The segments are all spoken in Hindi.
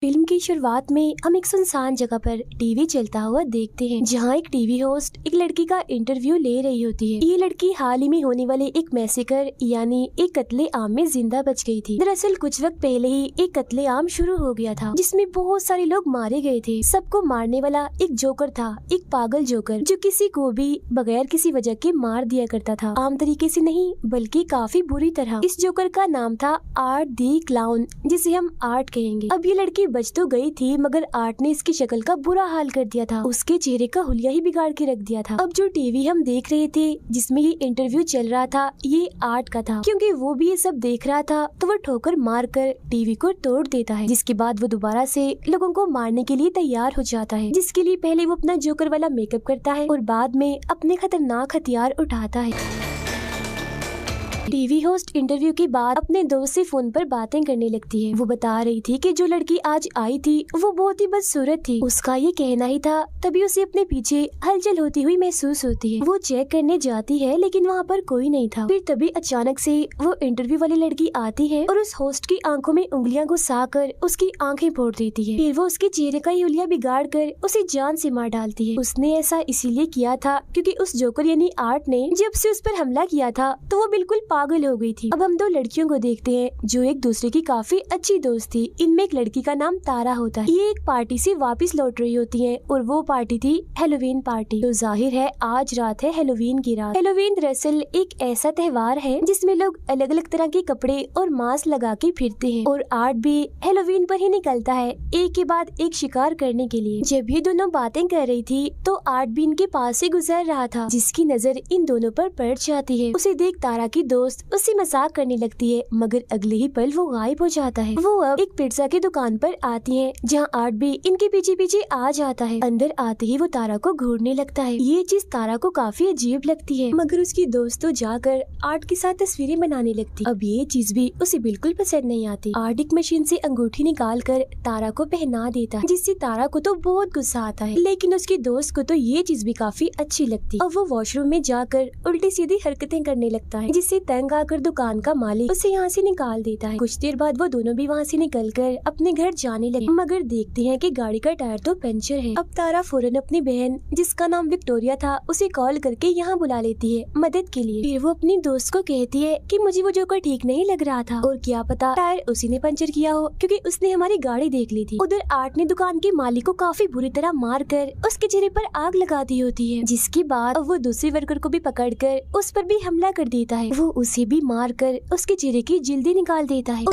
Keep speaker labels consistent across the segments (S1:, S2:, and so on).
S1: फिल्म की शुरुआत में हम एक सुनसान जगह पर टीवी चलता हुआ देखते हैं, जहां एक टीवी होस्ट एक लड़की का इंटरव्यू ले रही होती है। ये लड़की हाल ही में होने वाले एक मैसेकर यानी एक कत्ले आम में जिंदा बच गई थी। दरअसल कुछ वक्त पहले ही एक कत्ले आम शुरू हो गया था, जिसमें बहुत सारे लोग मारे गए थे। सबको मारने वाला एक जोकर था, एक पागल जोकर जो किसी को भी बगैर किसी वजह के मार दिया करता था। आम तरीके से नहीं, बल्कि काफी बुरी तरह। इस जोकर का नाम था आर्ट दी क्लाउन, जिसे हम आर्ट कहेंगे। अब ये लड़की बच तो गई थी, मगर आर्ट ने इसकी शक्ल का बुरा हाल कर दिया था। उसके चेहरे का हुलिया ही बिगाड़ के रख दिया था। अब जो टीवी हम देख रहे थे जिसमें ये इंटरव्यू चल रहा था, ये आर्ट का था। क्योंकि वो भी ये सब देख रहा था तो वो ठोकर मार कर टीवी को तोड़ देता है, जिसके बाद वो दोबारा से लोगों को मारने के लिए तैयार हो जाता है, जिसके लिए पहले वो अपना जोकर वाला मेकअप करता है और बाद में अपने खतरनाक हथियार उठाता है। टीवी होस्ट इंटरव्यू के बाद अपने दोस्त से फोन पर बातें करने लगती है। वो बता रही थी कि जो लड़की आज आई थी वो बहुत ही बदसूरत थी, उसका ये कहना ही था, तभी उसे अपने पीछे हलचल होती हुई महसूस होती है। वो चेक करने जाती है लेकिन वहाँ पर कोई नहीं था। फिर तभी अचानक से वो इंटरव्यू वाली लड़की आती है और उस होस्ट की आंखों में उंगलियां घुसा कर उसकी आंखें फोड़ देती है। फिर वो उसके चेहरे का हुलिया बिगाड़ कर उसे जान से मार डालती है। उसने ऐसा इसीलिए किया था क्योंकि उस जोकर यानी आर्ट ने जब से उस पर हमला किया था तो वो बिल्कुल पागल हो गई थी। अब हम दो लड़कियों को देखते हैं जो एक दूसरे की काफी अच्छी दोस्त थी। इनमें एक लड़की का नाम तारा होता है। ये एक पार्टी से वापस लौट रही होती है और वो पार्टी थी हैलोवीन पार्टी। तो जाहिर है आज रात है हैलोवीन की रात। हैलोवीन दरअसल एक ऐसा त्योहार है जिसमें लोग अलग अलग तरह के कपड़े और मास्क लगा के फिरते हैं और आर्ट भी हैलोवीन पर ही निकलता है एक के बाद एक शिकार करने के लिए। जब ये दोनों बातें कर रही थी तो आर्ट भी इनके पास से गुजर रहा था, जिसकी नजर इन दोनों पर पड़ जाती है। उसे देख तारा की दोस्त उससे मजाक करने लगती है, मगर अगले ही पल वो गायब हो जाता है। वो अब एक पिज्जा की दुकान पर आती है जहां आर्ट भी इनके पीछे पीछे आ जाता है। अंदर आते ही वो तारा को घूरने लगता है। ये चीज तारा को काफी अजीब लगती है, मगर उसकी दोस्त तो जाकर आर्ट के साथ तस्वीरें बनाने लगती। अब ये चीज भी उसे बिल्कुल पसंद नहीं आती। आर्ट एक मशीन से अंगूठी निकाल कर तारा को पहना देता है, जिससे तारा को तो बहुत गुस्सा आता है, लेकिन उसकी दोस्त को तो ये चीज भी काफी अच्छी लगती। अब वो वॉशरूम में जाकर उल्टी सीधी हरकतें करने लगता है, जिससे तंग आकर दुकान का मालिक उसे यहाँ से निकाल देता है। कुछ देर बाद वो दोनों भी वहाँ से निकलकर अपने घर जाने लगे, मगर देखते हैं कि गाड़ी का टायर तो पंचर है। अब तारा फौरन अपनी बहन जिसका नाम विक्टोरिया था उसे कॉल करके यहाँ बुला लेती है मदद के लिए। फिर वो अपनी दोस्त को कहती है कि मुझे वो जोकर ठीक नहीं लग रहा था और क्या पता टायर उसी ने पंचर किया हो, क्योंकि उसने हमारी गाड़ी देख ली थी। उधर आर्ट ने दुकान के मालिक को काफी बुरी तरह मार कर उसके चेहरे पर आग लगा दी होती है, जिसके बाद वो दूसरे वर्कर को भी पकड़ कर उस पर भी हमला कर देता है। वो उसे भी मार कर उसके चेहरे की जिल्दी निकाल देता है।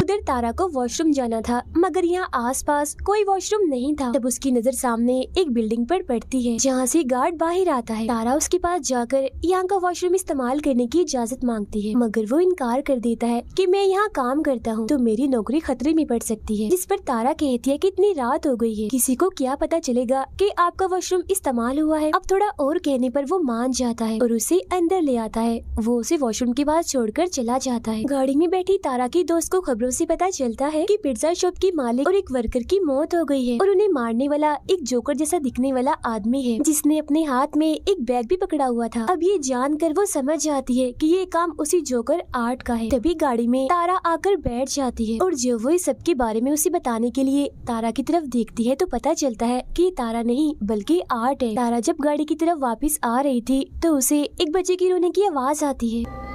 S1: उधर तारा को वॉशरूम जाना था, मगर यहाँ आसपास कोई वॉशरूम नहीं था। तब उसकी नजर सामने एक बिल्डिंग पर पड़ती है जहाँ से गार्ड बाहर आता है। तारा उसके पास जाकर यहाँ का वॉशरूम इस्तेमाल करने की इजाजत मांगती है, मगर वो इनकार कर देता है कि मैं यहाँ काम करता हूँ तो मेरी नौकरी खतरे में पड़ सकती है। जिस पर तारा कहती है कि इतनी रात हो गई है, किसी को क्या पता चलेगा कि आपका वॉशरूम इस्तेमाल हुआ है। अब थोड़ा और कहने पर वो मान जाता है और उसे अंदर ले आता है। वो उसे वॉशरूम के पास छोड़कर चला जाता है। गाड़ी में बैठी तारा की दोस्त को खबरों से पता चलता है कि पिज्जा शॉप की मालिक और एक वर्कर की मौत हो गई है और उन्हें मारने वाला एक जोकर जैसा दिखने वाला आदमी है, जिसने अपने हाथ में एक बैग भी पकड़ा हुआ था। अब ये जानकर वो समझ जाती है कि ये काम उसी जोकर आर्ट का है। तभी गाड़ी में तारा आकर बैठ जाती है और जब वो इस सब के बारे में उसे बताने के लिए तारा की तरफ देखती है तो पता चलता है कि ये तारा नहीं बल्कि आर्ट है। तारा जब गाड़ी की तरफ वापस आ रही थी तो उसे एक बच्चे की रोने की आवाज आती है।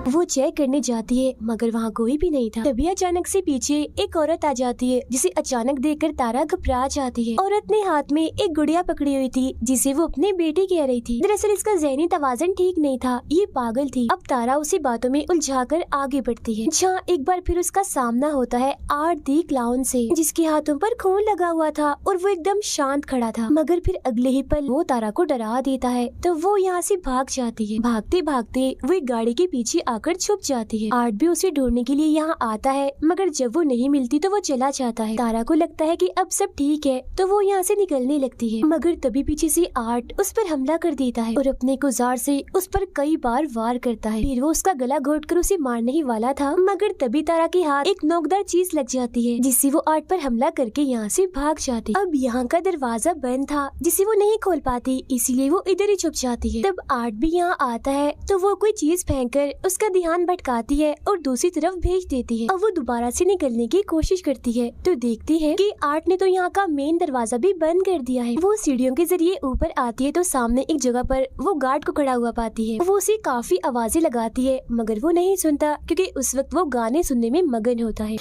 S1: वो चेक करने जाती है, मगर वहाँ कोई भी नहीं था। तभी अचानक से पीछे एक औरत आ जाती है, जिसे अचानक देखकर तारा घबरा जाती है। औरत ने हाथ में एक गुड़िया पकड़ी हुई थी जिसे वो अपने बेटे कह रही थी। दरअसल इसका ज़हनी तवाज़ुन ठीक नहीं था, ये पागल थी। अब तारा उसी बातों में उलझाकर आगे बढ़ती है, जहाँ एक बार फिर उसका सामना होता है आर्ट दी क्लाउन से, जिसके हाथों पर खून लगा हुआ था और वो एकदम शांत खड़ा था। मगर फिर अगले ही पल वो तारा को डरा देता है तो वो यहाँ से भाग जाती है। भागते भागते वो एक गाड़ी के पीछे आकर छुप जाती है। आर्ट भी उसे ढूंढने के लिए यहाँ आता है, मगर जब वो नहीं मिलती तो वो चला जाता है। तारा को लगता है कि अब सब ठीक है तो वो यहाँ से निकलने लगती है, मगर तभी पीछे से आर्ट उस पर हमला कर देता है और अपने औजार से उस पर कई बार वार करता है। फिर वो उसका गला घोटकर उसे मारने ही वाला था, मगर तभी तारा के हाथ एक नोकदार चीज लग जाती है, जिससे वो आर्ट पर हमला करके यहाँ से भाग जाती। अब यहाँ का दरवाजा बंद था जिसे वो नहीं खोल पाती, इसीलिए वो इधर ही छुप जाती है। तब आर्ट भी यहाँ आता है तो वो कोई चीज फेंक कर उसका उसका ध्यान भटकाती है और दूसरी तरफ भेज देती है। अब वो दोबारा से निकलने की कोशिश करती है तो देखती है कि आर्ट ने तो यहाँ का मेन दरवाजा भी बंद कर दिया है। वो सीढ़ियों के जरिए ऊपर आती है तो सामने एक जगह पर वो गार्ड को खड़ा हुआ पाती है। वो उसे काफी आवाजें लगाती है मगर वो नहीं सुनता क्योंकि उस वक्त वो गाने सुनने में मगन होता है।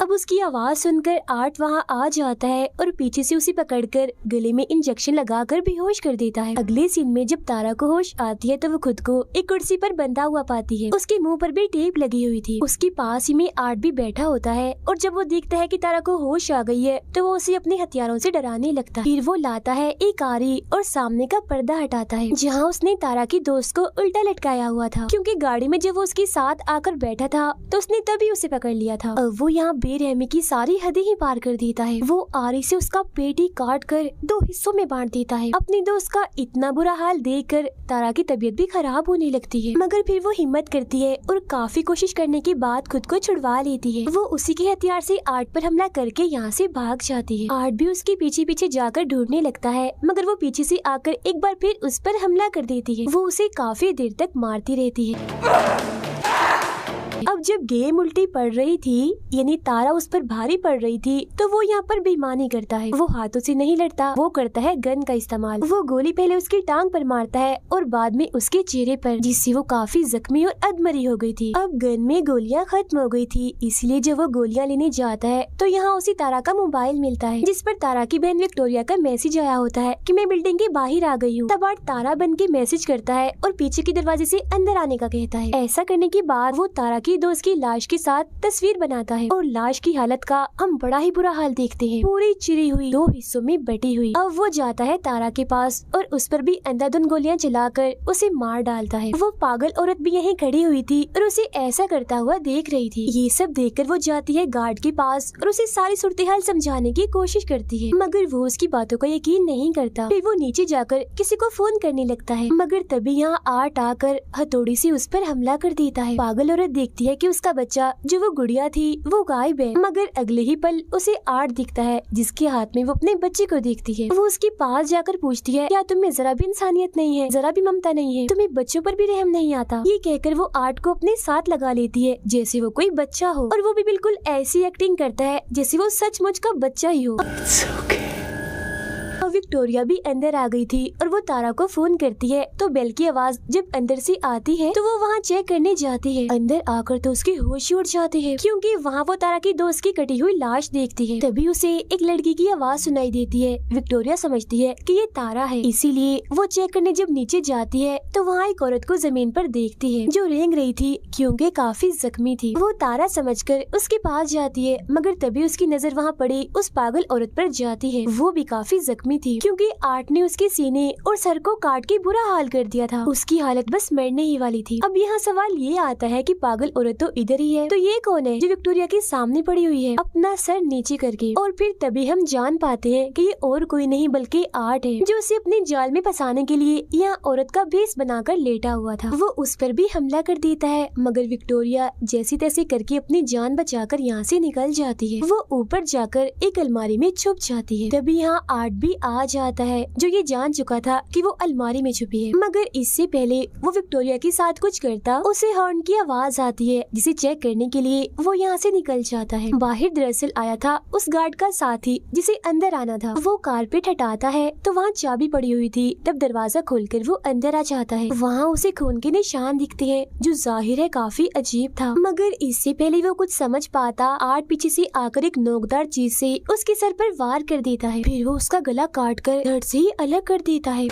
S1: अब उसकी आवाज सुनकर आर्ट वहाँ आ जाता है और पीछे से उसे पकड़कर गले में इंजेक्शन लगाकर बेहोश कर देता है। अगले सीन में जब तारा को होश आती है तो वो खुद को एक कुर्सी पर बंधा हुआ पाती है। उसके मुंह पर भी टेप लगी हुई थी। उसके पास ही में आर्ट भी बैठा होता है और जब वो देखता है कि तारा को होश आ गई है तो वो उसे अपने हथियारों से डराने लगता है। फिर वो लाता है एक आरी और सामने का पर्दा हटाता है जहाँ उसने तारा की दोस्त को उल्टा लटकाया हुआ था, क्योंकि गाड़ी में जब वो उसके साथ आकर बैठा था तो उसने तभी उसे पकड़ लिया था। अब वो यहाँ बेरहमी की सारी हदें ही पार कर देता है। वो आरी से उसका पेट ही काट कर 2 हिस्सों में बांट देता है। अपनी दोस्त का इतना बुरा हाल देखकर तारा की तबीयत भी खराब होने लगती है, मगर फिर वो हिम्मत करती है और काफी कोशिश करने के बाद खुद को छुड़वा लेती है। वो उसी के हथियार से आर्ट पर हमला करके यहाँ से भाग जाती है। आर्ट भी उसके पीछे पीछे जाकर ढूंढने लगता है मगर वो पीछे से आकर एक बार फिर उस पर हमला कर देती है। वो उसे काफी देर तक मारती रहती है। अब जब गेम उल्टी पड़ रही थी यानी तारा उस पर भारी पड़ रही थी तो वो यहाँ पर बेईमानी करता है। वो हाथों से नहीं लड़ता, वो करता है गन का इस्तेमाल। वो गोली पहले उसकी टांग पर मारता है और बाद में उसके चेहरे पर, जिससे वो काफी जख्मी और अधमरी हो गई थी। अब गन में गोलियां खत्म हो गई थी, इसलिए जब वो गोलियां लेने जाता है तो यहाँ उसे तारा का मोबाइल मिलता है जिस पर तारा की बहन विक्टोरिया का मैसेज आया होता है कि मैं बिल्डिंग के बाहर आ गई हूँ। तब आर्ट तारा बन के मैसेज करता है और पीछे के दरवाजे से अंदर आने का कहता है। ऐसा करने के बाद वो तारा की दोस्त की लाश के साथ तस्वीर बनाता है और लाश की हालत का हम बड़ा ही बुरा हाल देखते हैं, पूरी चिरी हुई 2 हिस्सों में बटी हुई। अब वो जाता है तारा के पास और उस पर भी अंधाधुंध गोलियां चलाकर उसे मार डालता है। वो पागल औरत भी यहीं खड़ी हुई थी और उसे ऐसा करता हुआ देख रही थी। ये सब देखकर वो जाती है गार्ड के पास और उसे सारी सूरत हाल समझाने की कोशिश करती है, मगर वो उसकी बातों का यकीन नहीं करता। फिर वो नीचे जाकर किसी को फोन करने लगता है, मगर तभी यहाँ आर्ट आकर हथौड़ी से उस पर हमला कर देता है। पागल औरत देखती है कि उसका बच्चा जो वो गुड़िया थी वो गायब है, मगर अगले ही पल उसे आर्ट दिखता है जिसके हाथ में वो अपने बच्चे को देखती है। वो उसके पास जाकर पूछती है, क्या तुम्हें जरा भी इंसानियत नहीं है, जरा भी ममता नहीं है, तुम्हें बच्चों पर भी रहम नहीं आता? ये कहकर वो आर्ट को अपने साथ लगा लेती है जैसे वो कोई बच्चा हो, और वो भी बिल्कुल ऐसी एक्टिंग करता है जैसे वो सचमुच का बच्चा ही हो। विक्टोरिया भी अंदर आ गई थी और वो तारा को फोन करती है तो बेल की आवाज जब अंदर से आती है तो वो वहाँ चेक करने जाती है। अंदर आकर तो उसके होश उड़ जाते हैं क्योंकि वहाँ वो तारा की दोस्त की कटी हुई लाश देखती है। तभी उसे एक लड़की की आवाज सुनाई देती है। विक्टोरिया समझती है कि ये तारा है, इसीलिए वो चेक करने जब नीचे जाती है तो वहाँ एक औरत को जमीन पर देखती है जो रेंग रही थी क्योंकि काफी जख्मी थी। वो तारा समझकर उसके पास जाती है, मगर तभी उसकी नजर वहाँ पड़ी उस पागल औरत पर जाती है। वो भी काफी जख्मी थी क्योंकि आर्ट ने उसके सीने और सर को काट के बुरा हाल कर दिया था। उसकी हालत बस मरने ही वाली थी। अब यहाँ सवाल ये आता है कि पागल औरत तो इधर ही है, तो ये कौन है जो विक्टोरिया के सामने पड़ी हुई है अपना सर नीचे करके? और फिर तभी हम जान पाते हैं कि ये और कोई नहीं बल्कि आर्ट है जो उसे अपने जाल में फंसाने के लिए यहाँ औरत का भेष बनाकर लेटा हुआ था। वो उस पर भी हमला कर देता है, मगर विक्टोरिया जैसे तैसे करके अपनी जान बचाकर यहाँ से निकल जाती है। वो ऊपर जाकर एक अलमारी में छुप जाती है। तभी यहाँ आर्ट भी आ जाता है जो ये जान चुका था कि वो अलमारी में छुपी है, मगर इससे पहले वो विक्टोरिया के साथ कुछ करता उसे हॉर्न की आवाज आती है जिसे चेक करने के लिए वो यहाँ से निकल जाता है। बाहर दरअसल आया था उस गार्ड का साथी जिसे अंदर आना था। वो कारपेट हटाता है तो वहाँ चाबी पड़ी हुई थी। तब दरवाजा खोलकर वो अंदर आ जाता है। वहाँ उसे खून के निशान दिखते हैं जो जाहिर है काफी अजीब था, मगर इससे पहले वो कुछ समझ पाता आर्ट पीछे से आकर एक नोकदार चीज से उसके सर पर वार कर देता है। फिर वो उसका गला काट कर धड़ से ही अलग कर देता है।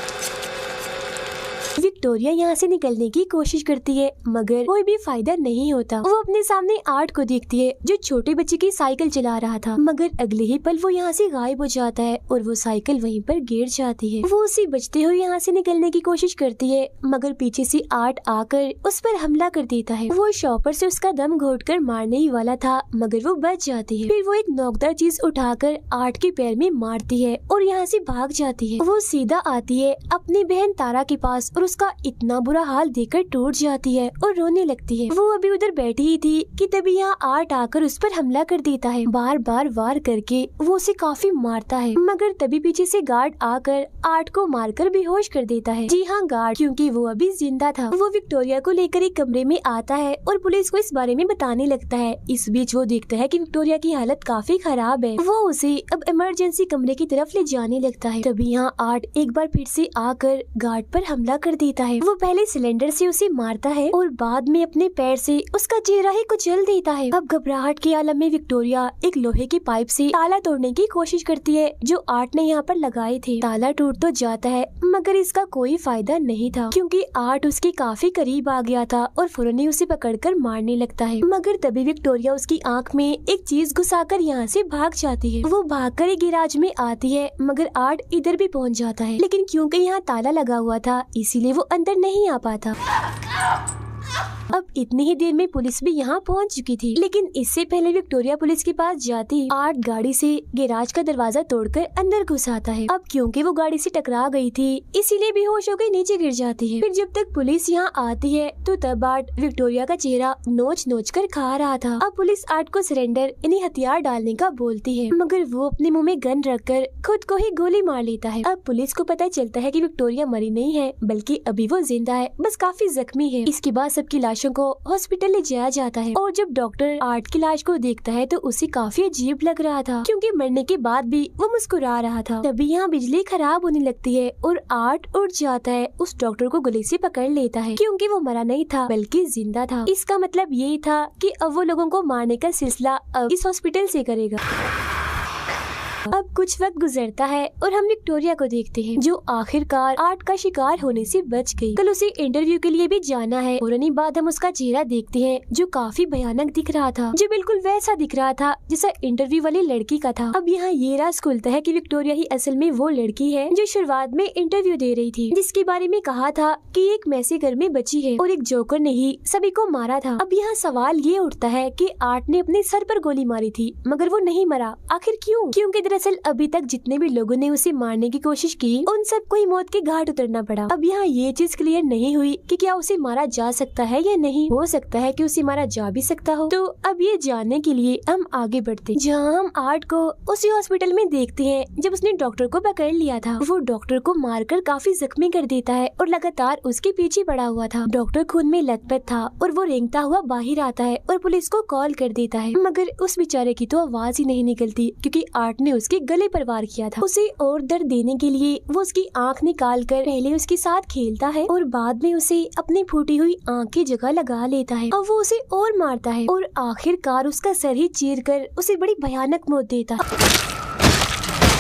S1: विक्टोरिया यहाँ से निकलने की कोशिश करती है, मगर कोई भी फायदा नहीं होता। वो अपने सामने आर्ट को देखती है जो छोटे बच्चे की साइकिल चला रहा था, मगर अगले ही पल वो यहाँ से गायब हो जाता है और वो साइकिल वहीं पर गिर जाती है। वो उसे बचते हुए यहाँ से निकलने की कोशिश करती है, मगर पीछे से आर्ट आकर उस पर हमला कर देता है। वो शॉपर से उसका दम घोटकर मारने ही वाला था, मगर वो बच जाती है। फिर वो एक नोकदार चीज उठाकर आर्ट के पैर में मारती है और यहाँ से भाग जाती है। वो सीधा आती है अपनी बहन तारा के पास और उसका का इतना बुरा हाल देखकर टूट जाती है और रोने लगती है। वो अभी उधर बैठी ही थी कि तभी यहाँ आर्ट आकर उस पर हमला कर देता है। बार बार वार करके वो उसे काफी मारता है, मगर तभी पीछे से गार्ड आकर आर्ट को मारकर बेहोश कर देता है। जी हाँ, गार्ड, क्योंकि वो अभी जिंदा था। वो विक्टोरिया को लेकर एक कमरे में आता है और पुलिस को इस बारे में बताने लगता है। इस बीच वो देखता है कि विक्टोरिया की हालत काफी खराब है। वो उसे अब इमरजेंसी कमरे की तरफ ले जाने लगता है। तभी यहाँ आर्ट एक बार फिर से आकर गार्ड पर हमला कर देता है। वो पहले सिलेंडर से उसे मारता है और बाद में अपने पैर से उसका चेहरा ही कुचल देता है। अब घबराहट के आलम में विक्टोरिया एक लोहे की पाइप से ताला तोड़ने की कोशिश करती है जो आर्ट ने यहाँ पर लगाए थे। ताला टूट तो जाता है मगर इसका कोई फायदा नहीं था, क्योंकि आर्ट उसके काफी करीब आ गया था और फौरन ही उसे पकड़कर मारने लगता है। मगर तभी विक्टोरिया उसकी आंख में एक चीज घुसाकर यहाँ से भाग जाती है। वो भागकर एक गैराज में आती है, मगर आर्ट इधर भी पहुँच जाता है, लेकिन क्योंकि यहाँ ताला लगा हुआ था इसीलिए वो अंदर नहीं आ पाता। अब इतनी ही देर में पुलिस भी यहाँ पहुँच चुकी थी, लेकिन इससे पहले विक्टोरिया पुलिस के पास जाती आर्ट गाड़ी से गैराज का दरवाजा तोड़कर अंदर घुस आता है। अब क्योंकि वो गाड़ी से टकरा गई थी इसीलिए बेहोश होकर नीचे गिर जाती है। फिर जब तक पुलिस यहाँ आती है तो तब आर्ट विक्टोरिया का चेहरा नोच नोच कर खा रहा था। अब पुलिस आर्ट को सरेंडर यानी हथियार डालने का बोलती है, मगर वो अपने मुँह में गन रखकर खुद को ही गोली मार लेता है। अब पुलिस को पता चलता है कि विक्टोरिया मरी नहीं है, बल्कि अभी वो जिंदा है, बस काफी जख्मी है। इसके बाद सबकी लाशों को हॉस्पिटल ले जाया जाता है और जब डॉक्टर आर्ट की लाश को देखता है तो उसे काफी अजीब लग रहा था, क्योंकि मरने के बाद भी वो मुस्कुरा रहा था। तभी यहाँ बिजली खराब होने लगती है और आर्ट उठ जाता है, उस डॉक्टर को गले से पकड़ लेता है, क्योंकि वो मरा नहीं था बल्कि जिंदा था। इसका मतलब यही था कि अब वो लोगों को मारने का सिलसिला अब इस हॉस्पिटल से करेगा। अब कुछ वक्त गुजरता है और हम विक्टोरिया को देखते हैं, जो आखिरकार आर्ट का शिकार होने से बच गई। कल उसे इंटरव्यू के लिए भी जाना है और उन्हीं बाद हम उसका चेहरा देखते हैं जो काफी भयानक दिख रहा था, जो बिल्कुल वैसा दिख रहा था जैसा इंटरव्यू वाली लड़की का था। अब यहाँ ये राज खुलता है कि विक्टोरिया ही असल में वो लड़की है जो शुरुआत में इंटरव्यू दे रही थी, जिसके बारे में कहा था कि एक मैसे घर में बची है और एक जोकर ने ही सभी को मारा था। अब यहाँ सवाल ये उठता है कि आर्ट ने अपने सर पर गोली मारी थी मगर वो नहीं मरा, आखिर क्यों? क्योंकि दरअसल अभी तक जितने भी लोगों ने उसे मारने की कोशिश की उन सबको ही मौत के घाट उतरना पड़ा। अब यहाँ ये चीज क्लियर नहीं हुई कि क्या उसे मारा जा सकता है या नहीं। हो सकता है कि उसे मारा जा भी सकता हो। तो अब ये जानने के लिए हम आगे बढ़ते, जहाँ हम आर्ट को उसी हॉस्पिटल में देखते हैं जब उसने डॉक्टर को पकड़ लिया था। वो डॉक्टर को मारकर काफी जख्मी कर देता है और लगातार उसके पीछे पड़ा हुआ था। डॉक्टर खून में लथपथ था और वो रेंगता हुआ बाहर आता है और पुलिस को कॉल कर देता है, मगर उस बेचारे की तो आवाज ही नहीं निकलती, क्योंकि आर्ट ने उसके गले पर वार किया था। उसे और दर्द देने के लिए वो उसकी आंख निकाल कर पहले उसके साथ खेलता है और बाद में उसे अपनी फूटी हुई आंख की जगह लगा लेता है। अब वो उसे और मारता है और आखिरकार उसका सर ही चीर कर उसे बड़ी भयानक मौत देता है।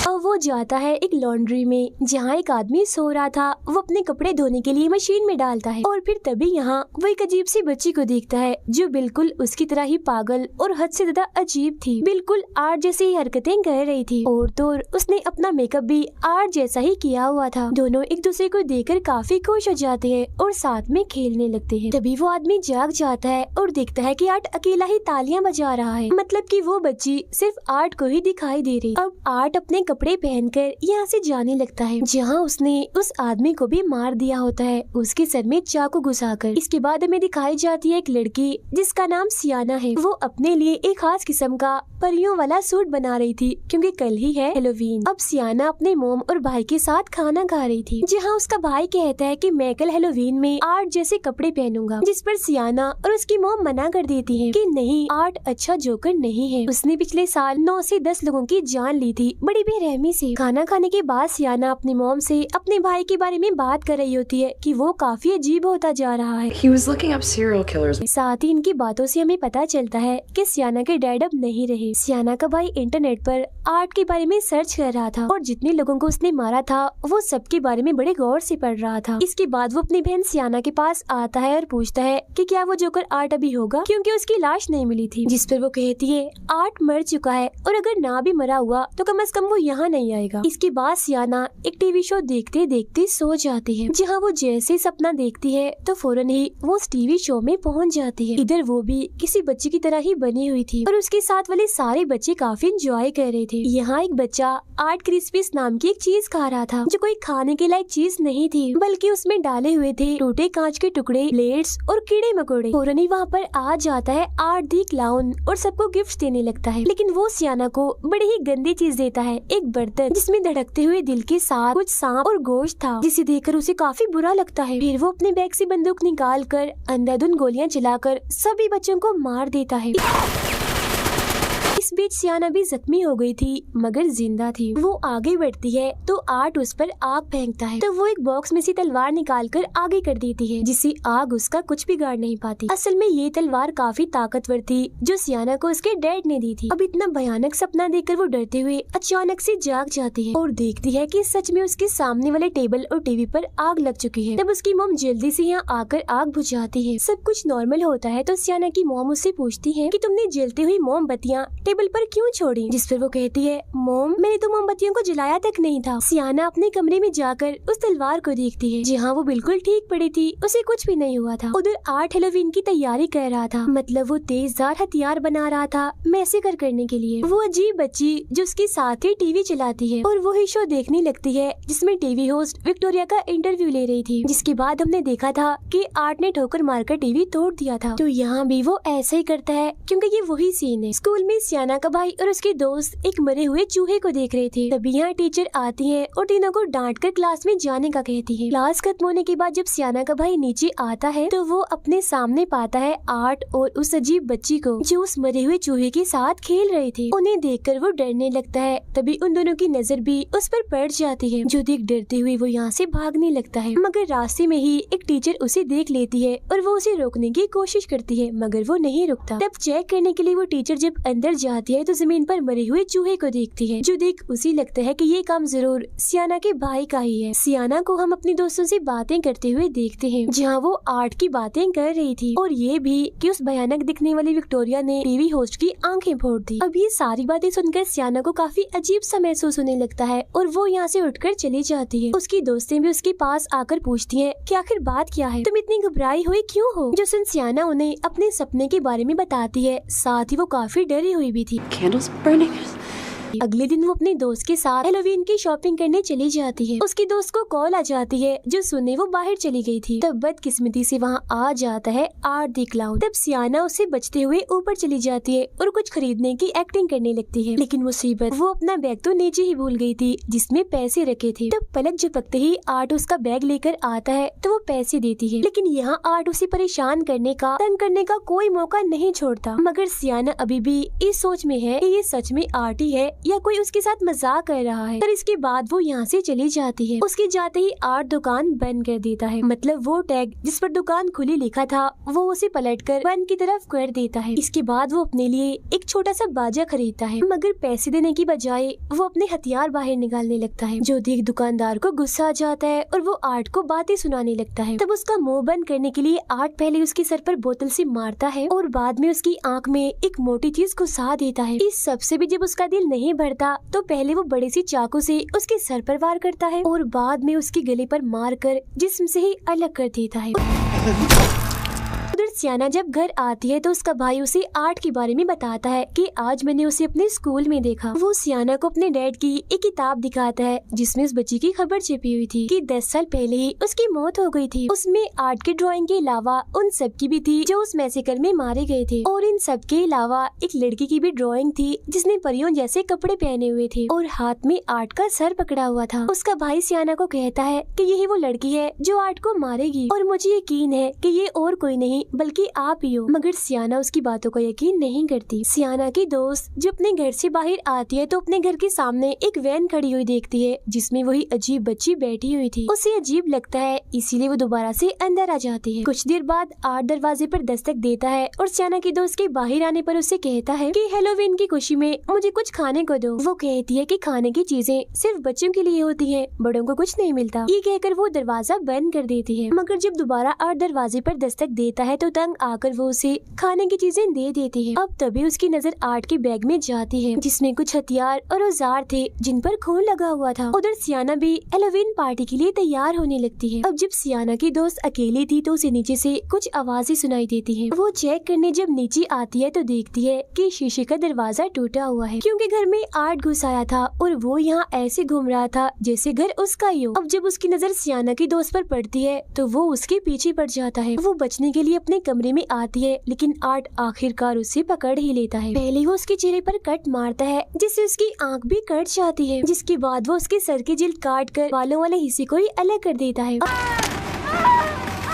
S1: अब वो जाता है एक लॉन्ड्री में, जहाँ एक आदमी सो रहा था। वो अपने कपड़े धोने के लिए मशीन में डालता है और फिर तभी यहाँ वो एक अजीब सी बच्ची को देखता है जो बिल्कुल उसकी तरह ही पागल और हद से ज्यादा अजीब थी। बिल्कुल आर्ट जैसी ही हरकतें कर रही थी और तो उसने अपना मेकअप भी आर्ट जैसा ही किया हुआ था। दोनों एक दूसरे को देखकर काफी खुश हो जाते हैं और साथ में खेलने लगते हैं। तभी वो आदमी जाग जाता है और देखता है कि आर्ट अकेला ही तालियां बजा रहा है, मतलब कि वो बच्ची सिर्फ आर्ट को ही दिखाई दे रही। अब आर्ट अपने कपड़े पहनकर यहाँ से जाने लगता है, जहाँ उसने उस आदमी को भी मार दिया होता है, उसके सर में चाकू घुसाकर। इसके बाद हमें दिखाई जाती है एक लड़की जिसका नाम सियाना है। वो अपने लिए एक खास किस्म का परियों वाला सूट बना रही थी, क्योंकि कल ही है हेलोवीन। अब सियाना अपने मोम और भाई के साथ खाना खा रही थी, जहाँ उसका भाई कहता है कि मैं कल हेलोवीन में आर्ट जैसे कपड़े पहनूंगा, जिस पर सियाना और उसकी मोम मना कर देती है कि नहीं, आर्ट अच्छा जोकर नहीं है। उसने पिछले साल 9 से 10 लोगों की जान ली थी बड़ी बेरहमी से। खाना खाने के बाद सियाना अपनी मोम से अपने भाई के बारे में बात कर रही होती है कि वो काफी अजीब होता जा रहा है।
S2: He was looking up serial killers.
S1: साथ ही इनकी बातों से हमें पता चलता है कि सियाना के डैड अब नहीं रहे। सियाना का भाई इंटरनेट पर आर्ट के बारे में सर्च कर रहा था और जितने लोगों को उसने मारा था वो सबके बारे में बड़े गौर से पढ़ रहा था। इसके बाद वो अपनी बहन सियाना के पास आता है और पूछता है कि क्या वो जोकर आर्ट अभी होगा, क्योंकि उसकी लाश नहीं मिली थी। जिस पर वो कहती है आर्ट मर चुका है और अगर ना भी मरा हुआ तो कम से कम वो यहाँ नहीं आएगा। इसके बाद सियाना एक टीवी शो देखते देखते सो जाती है, जहाँ वो जैसे सपना देखती है तो फौरन ही वो उस टीवी शो में पहुँच जाती है। इधर वो भी किसी बच्चे की तरह ही बनी हुई थी और उसके साथ वाले सारे बच्चे काफी एंजॉय कर रहे थे। यहाँ एक बच्चा आर्ट क्रिस्पीज नाम की एक चीज खा रहा था, जो कोई खाने के लायक चीज नहीं थी, बल्कि उसमें डाले हुए थे टूटे कांच के टुकड़े, प्लेट्स और कीड़े मकोड़े। फौरन ही वहाँ पर आ जाता है आर्ट दी क्लाउन और सबको गिफ्ट देने लगता है, लेकिन वो सियाना को बड़ी ही गंदी चीज देता है, एक बर्तन जिसमें धड़कते हुए दिल के साथ कुछ सांप और गोश्त था, जिसे देखकर उसे काफी बुरा लगता है। फिर वो अपने बैग से बंदूक निकाल कर अंधाधुंध गोलियां चलाकर सभी बच्चों को मार देता है। इस बीच सियाना भी जख्मी हो गई थी मगर जिंदा थी। वो आगे बढ़ती है तो आर्ट उस पर आग फेंकता है, तो वो एक बॉक्स में से तलवार निकालकर आगे कर देती है, जिससे आग उसका कुछ भी गाड़ नहीं पाती। असल में ये तलवार काफी ताकतवर थी, जो सियाना को उसके डैड ने दी थी। अब इतना भयानक सपना देखकर वो डरते हुए अचानक से जाग जाती है और देखती है कि सच में उसके सामने वाले टेबल और टीवी पर आग लग चुकी है। तब उसकी मॉम जल्दी से यहाँ आकर आग बुझाती है। सब कुछ नॉर्मल होता है तो सियाना की मॉम उससे पूछती है कि तुमने जलती हुई मोमबत्तियाँ टेबल पर क्यों छोड़ी, जिस पर वो कहती है, मॉम मैंने तो मोमबत्तियों को जलाया तक नहीं था। सियाना अपने कमरे में जाकर उस तलवार को देखती है, जहाँ वो बिल्कुल ठीक पड़ी थी, उसे कुछ भी नहीं हुआ था। उधर आर्ट हेलोवीन की तैयारी कर रहा था, मतलब वो तेजधार हथियार बना रहा था मैसेकर करने के लिए। वो अजीब बच्ची जो उसके साथ ही टीवी चलाती है और वही शो देखने लगती है जिसमें टीवी होस्ट विक्टोरिया का इंटरव्यू ले रही थी, जिसके बाद हमने देखा था कि आर्ट ने ठोकर मारकर टीवी तोड़ दिया था। तो यहाँ भी वो ऐसा ही करता है, क्योंकि ये वही सीन है। स्कूल में सियाना का भाई और उसके दोस्त एक मरे हुए चूहे को देख रहे थे। तभी यहाँ टीचर आती है और तीनों को डांटकर क्लास में जाने का कहती है। क्लास खत्म होने के बाद जब सियाना का भाई नीचे आता है तो वो अपने सामने पाता है आर्ट और उस अजीब बच्ची को, जो उस मरे हुए चूहे के साथ खेल रहे थे। उन्हें देखकर वो डरने लगता है। तभी उन दोनों की नजर भी उस पर पड़ जाती है, जो देख डरते हुए वो यहाँ से भागने लगता है। मगर रास्ते में ही एक टीचर उसे देख लेती है और वो उसे रोकने की कोशिश करती है, मगर वो नहीं रुकता। तब चेक करने के लिए वो टीचर जब अंदर जाती है तो जमीन पर मरे हुए चूहे को देखती है, जो देख उसे लगता है कि ये काम जरूर सियाना के भाई का ही है। सियाना को हम अपने दोस्तों से बातें करते हुए देखते हैं, जहाँ वो आर्ट की बातें कर रही थी और ये भी कि उस भयानक दिखने वाली विक्टोरिया ने टीवी होस्ट की आंखें फोड़ दी। अब ये सारी बातें सुनकर सियाना को काफी अजीब सा महसूस होने लगता है और वो यहाँ से उठकर चली जाती है। उसकी दोस्तें भी उसके पास आकर पूछती हैं कि आखिर बात क्या है, तुम इतनी घबराई हुई क्यों हो। जो सुन सियाना उन्हें अपने सपने के बारे में बताती है, साथ ही वो काफी डरी हुई भी थी।
S2: Candles burning.
S1: अगले दिन वो अपने दोस्त के साथ हेलोवीन की शॉपिंग करने चली जाती है। उसकी दोस्त को कॉल आ जाती है, जो सुनने वो बाहर चली गई थी। तब बदकिस्मती से वहाँ आ जाता है आर्ट दी क्लाउन। तब सियाना उसे बचते हुए ऊपर चली जाती है और कुछ खरीदने की एक्टिंग करने लगती है, लेकिन मुसीबत, वो अपना बैग तो नीचे ही भूल गई थी जिसमें पैसे रखे थे। तब पलक झपकते ही आर्ट उसका बैग लेकर आता है तो वो पैसे देती है, लेकिन यहाँ आर्ट उसे परेशान करने का, तंग करने का कोई मौका नहीं छोड़ता। मगर सियाना अभी भी इस सोच में है कि ये सच में आर्ट ही है या कोई उसके साथ मजाक कर रहा है। पर इसके बाद वो यहाँ से चली जाती है। उसके जाते ही आर्ट दुकान बंद कर देता है, मतलब वो टैग जिस पर दुकान खुली लिखा था वो उसे पलटकर बंद की तरफ कर देता है। इसके बाद वो अपने लिए एक छोटा सा बाजा खरीदता है, मगर पैसे देने की बजाय वो अपने हथियार बाहर निकालने लगता है, जो देख दुकानदार को गुस्सा आ जाता है और वो आर्ट को बातें सुनाने लगता है। तब उसका मुंह बंद करने के लिए आर्ट पहले उसके सर पर बोतल से मारता है और बाद में उसकी आंख में एक मोटी चीज घुसा देता है। इस सबसे भी जब उसका दिल नहीं भरता तो पहले वो बड़े सी चाकू से उसके सर पर वार करता है और बाद में उसके गले पर मारकर जिस्म से ही अलग कर देता है। उधर सियाना जब घर आती है तो उसका भाई उसे आर्ट के बारे में बताता है कि आज मैंने उसे अपने स्कूल में देखा। वो सियाना को अपने डैड की एक किताब दिखाता है जिसमें उस बच्ची की खबर छिपी हुई थी कि 10 साल पहले ही उसकी मौत हो गई थी। उसमें आर्ट की ड्राइंग के अलावा उन सब की भी थी जो उस मैसेकर में मारे गए थे, और इन सब के अलावा एक लड़की की भी ड्राइंग थी जिसने परियों जैसे कपड़े पहने हुए थे और हाथ में आर्ट का सर पकड़ा हुआ था। उसका भाई सियाना को कहता है कि यही वो लड़की है जो आर्ट को मारेगी और मुझे यकीन है कि ये और कोई नहीं बल्कि आप ही हो। मगर सियाना उसकी बातों को यकीन नहीं करती। सियाना की दोस्त जब अपने घर से बाहर आती है तो अपने घर के सामने एक वैन खड़ी हुई देखती है जिसमें वही अजीब बच्ची बैठी हुई थी। उसे अजीब लगता है, इसीलिए वो दोबारा से अंदर आ जाती है। कुछ देर बाद आर्ट दरवाजे पर दस्तक देता है और सियाना की दोस्त के बाहर आने पर उससे कहता है कि हेलोवीन की खुशी में मुझे कुछ खाने को दो। वो कहती है कि खाने की चीजें सिर्फ बच्चों के लिए होती है, बड़ों को कुछ नहीं मिलता। ये कहकर वो दरवाजा बंद कर देती है। मगर जब दोबारा आर्ट दरवाजे पर दस्तक देता है तो तंग आकर वो उसे खाने की चीजें दे देती है। अब तभी उसकी नजर आर्ट के बैग में जाती है जिसमें कुछ हथियार और औजार थे जिन पर खून लगा हुआ था। उधर सियाना भी हैलोवीन पार्टी के लिए तैयार होने लगती है। अब जब सियाना की दोस्त अकेली थी तो उसे नीचे से कुछ आवाजें सुनाई देती है। वो चेक करने जब नीचे आती है तो देखती है कि शीशे का दरवाजा टूटा हुआ है क्योंकि घर में आर्ट घुस आया था और वो यहाँ ऐसे घूम रहा था जैसे घर उसका ही हो। अब जब उसकी नजर सियाना की दोस्त पर पड़ती है तो वो उसके पीछे पड़ जाता है। वो बचने के लिए अपने कमरे में आती है लेकिन आर्ट आखिरकार उसे पकड़ ही लेता है। पहले वो उसके चेहरे पर कट मारता है जिससे उसकी आंख भी कट जाती है, जिसके बाद वो उसके सर की जिल्द काट कर बालों वाले हिस्से को ही अलग कर देता है।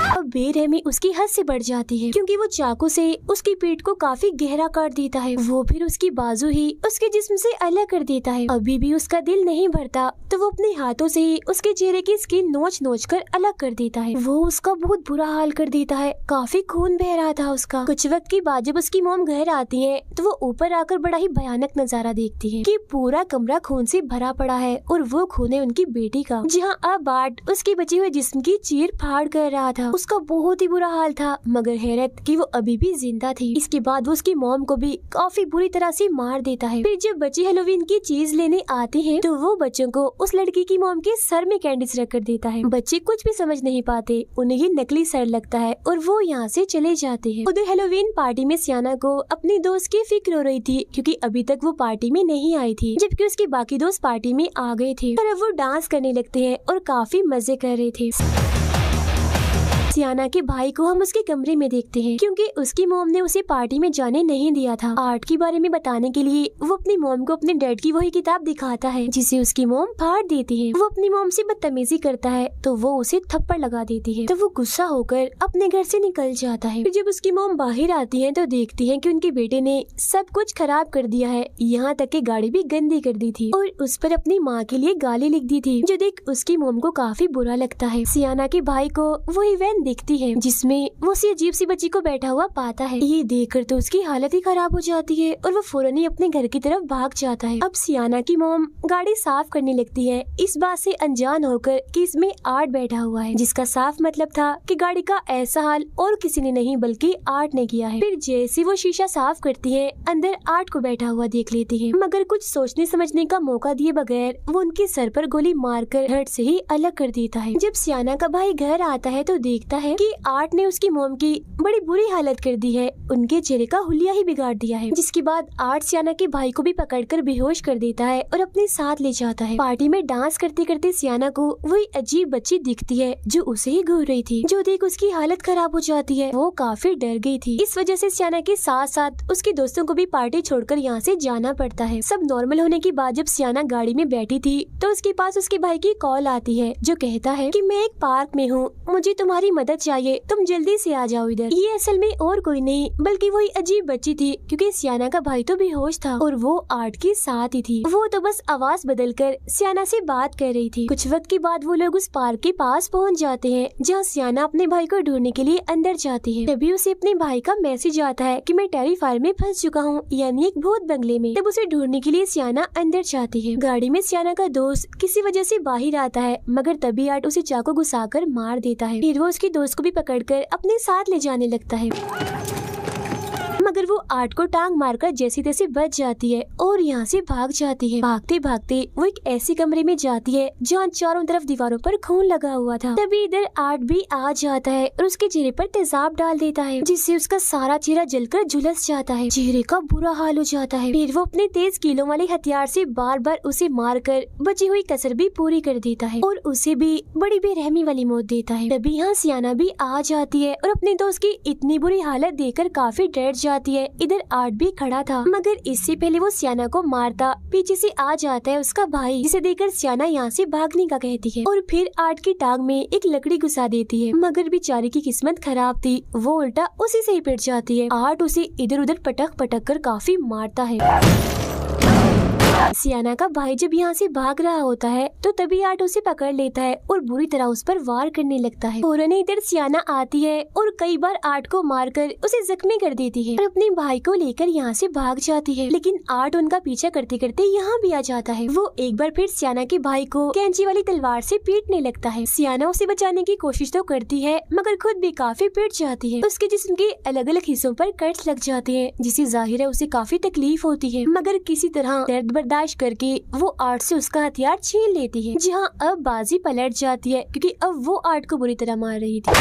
S1: अब बेरहमी उसकी हद से बढ़ जाती है क्योंकि वो चाकू से उसकी पीठ को काफी गहरा काट देता है। वो फिर उसकी बाजू ही उसके जिस्म से अलग कर देता है। अभी भी उसका दिल नहीं भरता तो वो अपने हाथों से ही उसके चेहरे की स्किन नोच नोच कर अलग कर देता है। वो उसका बहुत बुरा हाल कर देता है, काफी खून बह रहा था उसका। कुछ वक्त के बाद जब उसकी मॉम घर आती है तो वो ऊपर आकर बड़ा ही भयानक नजारा देखती है कि पूरा कमरा खून से भरा पड़ा है और वो खून है उनकी बेटी का, जहाँ अब आर्ट उसके बचे हुए जिस्म की चीर फाड़ कर रहा था। उसका बहुत ही बुरा हाल था मगर हैरत कि वो अभी भी जिंदा थी। इसके बाद वो उसकी मॉम को भी काफी बुरी तरह से मार देता है। फिर जब बच्चे हैलोवीन की चीज लेने आते हैं तो वो बच्चों को उस लड़की की मॉम के सर में कैंडीज रख कर देता है। बच्चे कुछ भी समझ नहीं पाते, उन्हें ये नकली सर लगता है और वो यहाँ से चले जाते हैं। उधर हैलोवीन पार्टी में सियाना को अपनी दोस्त की फिक्र हो रही थी क्योंकि अभी तक वो पार्टी में नहीं आई थी, जबकि उसके बाकी दोस्त पार्टी में आ गए थे और अब वो डांस करने लगते हैं और काफी मजे कर रहे थे। सियाना के भाई को हम उसके कमरे में देखते हैं क्योंकि उसकी मॉम ने उसे पार्टी में जाने नहीं दिया था। आर्ट के बारे में बताने के लिए वो अपनी मॉम को अपने डैड की वही किताब दिखाता है जिसे उसकी मॉम फाड़ देती है। वो अपनी मॉम से बदतमीजी करता है तो वो उसे थप्पड़ लगा देती है तो वो गुस्सा होकर अपने घर से निकल जाता है। फिर जब उसकी मॉम बाहर आती है तो देखती है कि उनके बेटे ने सब कुछ खराब कर दिया है, यहाँ तक कि गाड़ी भी गंदी कर दी थी और उस पर अपनी माँ के लिए गाली लिख दी थी, जो देख उसकी मॉम को काफी बुरा लगता है। सियाना के भाई को वही वैन दिखती है जिसमें वो उसी अजीब सी बच्ची को बैठा हुआ पाता है। ये देखकर तो उसकी हालत ही खराब हो जाती है और वो फौरन ही अपने घर की तरफ भाग जाता है। अब सियाना की मॉम गाड़ी साफ करने लगती है, इस बात से अनजान होकर कि इसमें आर्ट बैठा हुआ है, जिसका साफ मतलब था कि गाड़ी का ऐसा हाल और किसी ने नहीं बल्कि आर्ट ने किया है। फिर जैसे वो शीशा साफ करती है अंदर आर्ट को बैठा हुआ देख लेती है, मगर कुछ सोचने समझने का मौका दिए बगैर वो उनके सर पर गोली मारकर हट से ही अलग कर देता है। जब सियाना का भाई घर आता है तो देखता है कि आर्ट ने उसकी मॉम की बड़ी बुरी हालत कर दी है, उनके चेहरे का हुलिया ही बिगाड़ दिया है। जिसके बाद आर्ट सियाना के भाई को भी पकड़कर बेहोश कर देता है और अपने साथ ले जाता है। पार्टी में डांस करते करते सियाना को वही अजीब बच्ची दिखती है जो उसे ही घूर रही थी, जो देख उसकी हालत खराब हो जाती है। वो काफी डर गई थी, इस वजह से सियाना के साथ साथ उसके दोस्तों को भी पार्टी छोड़कर यहाँ से जाना पड़ता है। सब नॉर्मल होने के बाद जब सियाना गाड़ी में बैठी थी तो उसके पास उसके भाई की कॉल आती है जो कहता है कि मैं एक पार्क में हूँ, मुझे तुम्हारी मदद चाहिए, तुम जल्दी से आ जाओ इधर। ये असल में और कोई नहीं बल्कि वही अजीब बच्ची थी क्योंकि सियाना का भाई तो बेहोश था और वो आर्ट के साथ ही थी। वो तो बस आवाज बदलकर सियाना से बात कर रही थी। कुछ वक्त के बाद वो लोग उस पार्क के पास पहुंच जाते हैं जहाँ सियाना अपने भाई को ढूंढने के लिए अंदर जाती है। तभी उसे अपने भाई का मैसेज आता है कि मैं टेरिफायर में फंस चुका हूँ, यानी एक भूत बंगले में। तब उसे ढूंढने के लिए सियाना अंदर जाती है। गाड़ी में सियाना का दोस्त किसी वजह से बाहर आता है मगर तभी आर्ट उसे चाकू घुसाकर मार देता है। फिर वो उसके दोस्त को भी पकड़कर अपने साथ ले जाने लगता है मगर वो आर्ट को टांग मारकर जैसी तैसी बच जाती है और यहाँ से भाग जाती है। भागते भागते वो एक ऐसे कमरे में जाती है जहाँ चारों तरफ दीवारों पर खून लगा हुआ था। तभी इधर आर्ट भी आ जाता है और उसके चेहरे पर तेजाब डाल देता है जिससे उसका सारा चेहरा जलकर झुलस जाता है। चेहरे का बुरा हाल हो जाता है। फिर वो अपने तेज कीलों वाले हथियार से बार बार उसे मारकर बची हुई कसर भी पूरी कर देता है और उसे भी बड़ी बेरहमी वाली मौत देता है। तभी यहाँ सियाना भी आ जाती है और अपने दोस्त की इतनी बुरी हालत देखकर काफी डर जाती है। इधर आर्ट भी खड़ा था मगर इससे पहले वो सियाना को मारता पीछे से आ जाता है उसका भाई, जिसे देखकर सियाना यहाँ से भागने का कहती है और फिर आर्ट की टांग में एक लकड़ी घुसा देती है मगर बेचारी की किस्मत खराब थी, वो उल्टा उसी से ही पिट जाती है। आर्ट उसे इधर उधर पटक पटक कर काफी मारता है। सियाना का भाई जब यहाँ से भाग रहा होता है तो तभी आर्ट उसे पकड़ लेता है और बुरी तरह उस पर वार करने लगता है। फौरन इधर सियाना आती है और कई बार आर्ट को मारकर उसे जख्मी कर देती है और अपने भाई को लेकर यहाँ से भाग जाती है। लेकिन आर्ट उनका पीछा करते करते यहाँ भी आ जाता है। वो एक बार फिर सियाना के भाई को कैंची वाली तलवार से पीटने लगता है। सियाना उसे बचाने की कोशिश तो करती है मगर खुद भी काफी पीट जाती है। उसके जिस्म के अलग अलग हिस्सों पर कट्स लग जाते हैं जिससे जाहिर है उसे काफी तकलीफ होती है, मगर किसी तरह दर्द बर्दाश्त करके वो आर्ट से उसका हथियार छीन लेती है। जहाँ अब बाजी पलट जाती है क्योंकि अब वो आर्ट को बुरी तरह मार रही थी।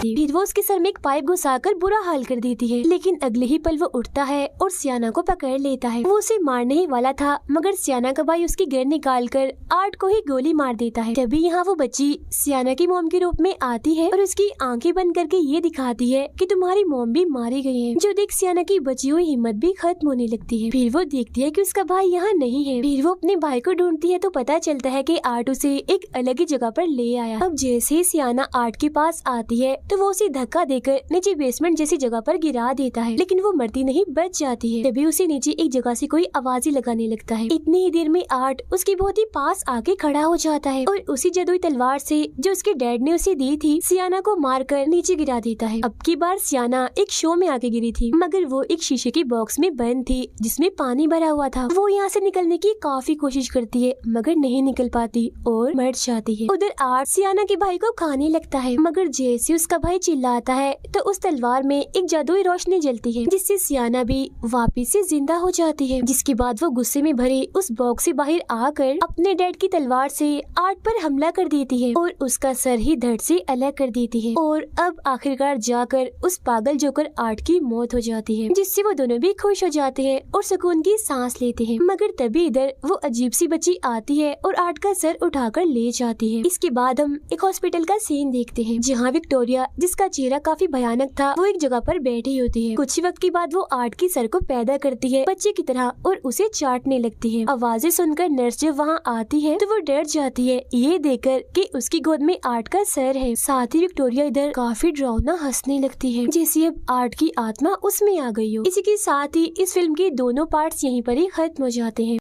S1: फिर वो उसके सर में एक पाइप घुसाकर बुरा हाल कर देती है, लेकिन अगले ही पल वो उठता है और सियाना को पकड़ लेता है। वो उसे मारने ही वाला था मगर सियाना का भाई उसकी गन निकालकर आर्ट को ही गोली मार देता है। तभी यहाँ वो बच्ची सियाना की मोम के रूप में आती है और उसकी आंखें बंद करके ये दिखाती है कि तुम्हारी मोम भी मारी गई है। जो देख सियाना की बची हुई हिम्मत भी खत्म होने लगती है। फिर वो देखती है कि उसका भाई यहाँ नहीं है। फिर वो अपने भाई को ढूंढती है तो पता चलता है कि आर्ट उसे एक अलग ही जगह पर ले आया। अब जैसे ही सियाना आर्ट के पास आती है तो वो उसे धक्का देकर नीचे बेसमेंट जैसी जगह पर गिरा देता है, लेकिन वो मरती नहीं, बच जाती है। तभी उसे नीचे एक जगह से कोई आवाज़ें लगाने लगता है। इतनी ही देर में आर्ट उसके बहुत ही पास आके खड़ा हो जाता है और उसी जादुई तलवार से जो उसके डैड ने उसे दी थी सियाना को मारकर नीचे गिरा देता है। अब की बार सियाना एक शो में आके गिरी थी मगर वो एक शीशे की बॉक्स में बंद थी जिसमें पानी भरा हुआ था। वो यहाँ से निकलने की काफी कोशिश करती है मगर नहीं निकल पाती और मर जाती है। उधर आर्ट सियाना के भाई को खाने लगता है मगर जैसे उसका भाई चिल्लाता है तो उस तलवार में एक जादुई रोशनी जलती है जिससे सियाना भी वापस से जिंदा हो जाती है। जिसके बाद वो गुस्से में भरे उस बॉक्स से बाहर आकर अपने डैड की तलवार से आर्ट पर हमला कर देती है और उसका सर ही धड़ से अलग कर देती है। और अब आखिरकार जाकर उस पागल जोकर आर्ट की मौत हो जाती है जिससे वो दोनों भी खुश हो जाते हैं और सुकून की सांस लेते हैं। मगर तभी इधर वो अजीब सी बच्ची आती है और आर्ट का सर उठाकर ले जाती है। इसके बाद हम एक हॉस्पिटल का सीन देखते हैं जहाँ विक्टोरिया, जिसका चेहरा काफी भयानक था, वो एक जगह पर बैठी होती है। कुछ वक्त के बाद वो आर्ट की सर को पैदा करती है बच्चे की तरह और उसे चाटने लगती है। आवाजें सुनकर नर्स जब वहाँ आती है तो वो डर जाती है ये देखकर कि उसकी गोद में आर्ट का सर है। साथ ही विक्टोरिया इधर काफी डरावना हंसने लगती है जैसे अब आर्ट की आत्मा उसमें आ गई हो। इसी के साथ ही इस फिल्म के दोनों पार्ट्स यहीं पर ही खत्म हो जाते हैं।